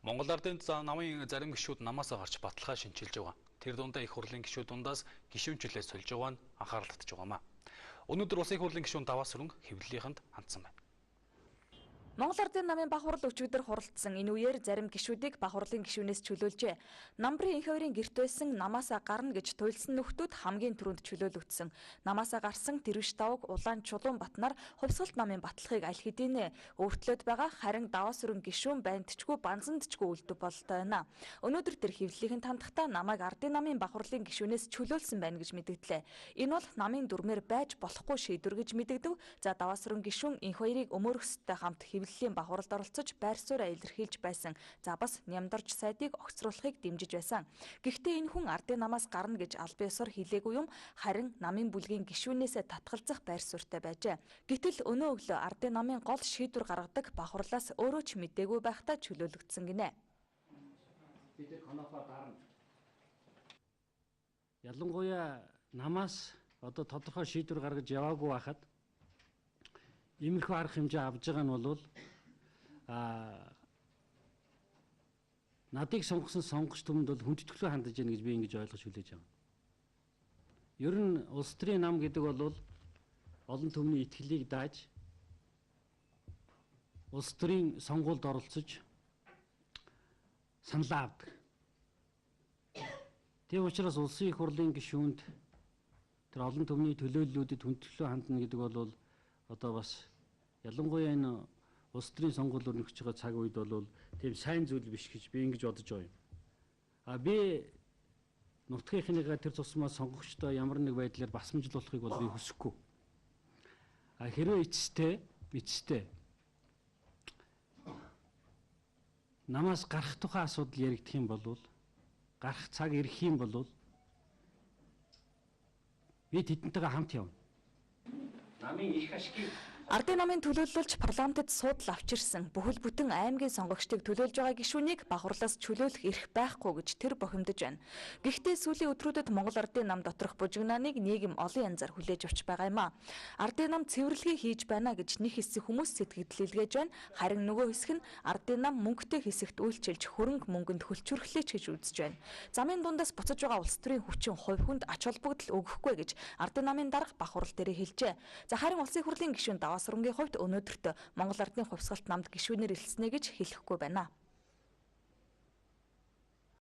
Монгол Ардын намын зарим гишүүд намаасаа гарч баталгаа шинчилж байгаа. Тэр дундаа их хурлын гишүүд дундаас гишүүнчлээ сольж байгаа нь анхаарал татж байгаамаа. Өнөөдөр улсын их хурлын гишүүн даваа сүрэн хэвлэлийнхэнд хандсан байна. Монгол Ардын намын баг хурал өчигдөр хуралдсан. Энэ үеэр зарим гишүүдийг баг хурлын гишүүнээс чөлөөлжээ. Намбарын инх хоёрын гэрт байсан намаасаа гарна гэж туйлсан нөхдүүд хамгийн түрүүнд чөлөөлөгдсөн. Намаасаа гарсан Тэрвш давг Улаан Чулуун Батнаар хувьсгалт намын баталгаыг аль хэдийнэ өөртлөөд байгаа, харин даваа сүрэн гишүүн бандчгүй банзандчгүй үлдэх бололтой байна. Өнөөдөр тэр хэвлэлийнхэнд хандахдаа намайг Ардын намын баг хурлын гишүүнээс чөлөөлсөн байна гэж мэдгдлээ. Энэ бол намын дүрмээр байж болохгүй шийдвэр гэж мэдэгдэв. За даваа сүрэн гишүүн инх хоёрыг өмөрөхсөдтэй хамт хэвлэлийн баг хуралд оролцож байр сууриа илэрхийлж байсан. За бас Нямдарч сайдыг огцруулахыг дэмжиж байсан. Гэхдээ энэ хүн Ардын намаас гарна гэж албан ёсоор хэлээгүй юм, харин намын бүлгийн гишүүнээсээ татгалзах байр суурьтай байжээ. Гэтэл өнөө өглөө Ардын намын гол шийдвэр гаргадаг баг хурлаас өөрөө ч мэдээгүй байхдаа чөлөөлөгдсөн гинэ. Бид ханафа дарна. Ялангуяа намаас одоо тодорхой шийдвэр гаргаж яваагүй байхад иймэрхүү арга хэмжээ авж байгаа нь бол надыг сонгосон сонгогч түмэнд бол хүндэтгэлөө хандаж яана гэж би ингэж ойлгож хүлээж байгаа. Ер нь улс төрийн нам гэдэг бол олон түмний итгэлийг дааж улс төрийн сонгуульд оролцож саналаа авдаг. Тийм учраас улсын их хурлын гишүүнд тэр олон түмний төлөөллүүдэд хүндэтгэлөө хандна гэдэг бол одоо бас ялангуяа энэ улс төрийн сонгуульд өрнөж байгаа цаг үед бол тийм сайн зүйл биш гэж би ингэж бодож байгаа юм. Би нутгийнхныгаа тэр тусмаа сонгогчдоо ямар нэг байдлаар басамжлуулахыг бол би хүсэхгүй. Хэрвээ эцэстээ намаас гарах тухай асуудал яригдах юм бол гарах цаг ирэх юм бол би тэдэнтэйгээ хамт явна. Намын их ашиг Ардын намын төлөөлөлж парламентд суудл авчирсан бүхэл бүтэн аймгийн сонгогчдыг төлөөлж байгаа гишүүнийг баг хурлаас чөлөөлөх эрх байхгүй гэж тэр бохимдож байна. Гэхдээ сүүлийн өдрүүдэд Монгол Ардын нам доторх бужигнааныг нийгэм олон янзаар хүлээж авч байгаа юм а. Ардын нам цэвэрлэгээ хийж байна гэж нэг хэсэг хүмүүс сэтгэл илгээж байна. Харин нөгөө хэсэг нь Ардын нам мөнгөтэй хэсэгт үйлчилж хөрөнгө мөнгөнд хөлчөрхлөөч гэж үзэж байна. Замын дундаас буцаж байгаа улс төрийн хүчин хувь хүнд ач холбогдол өгөхгүй гэж Ардын намын дарга баг хурал дээр хэлжээ. За харин улсын хурлын гишүүн даваа сүрэнгийн хувьд өнөөдөрт Монгол Ардын хувьсгалт намд гишүүнээр элцснэ гэж хэлэхгүй байна.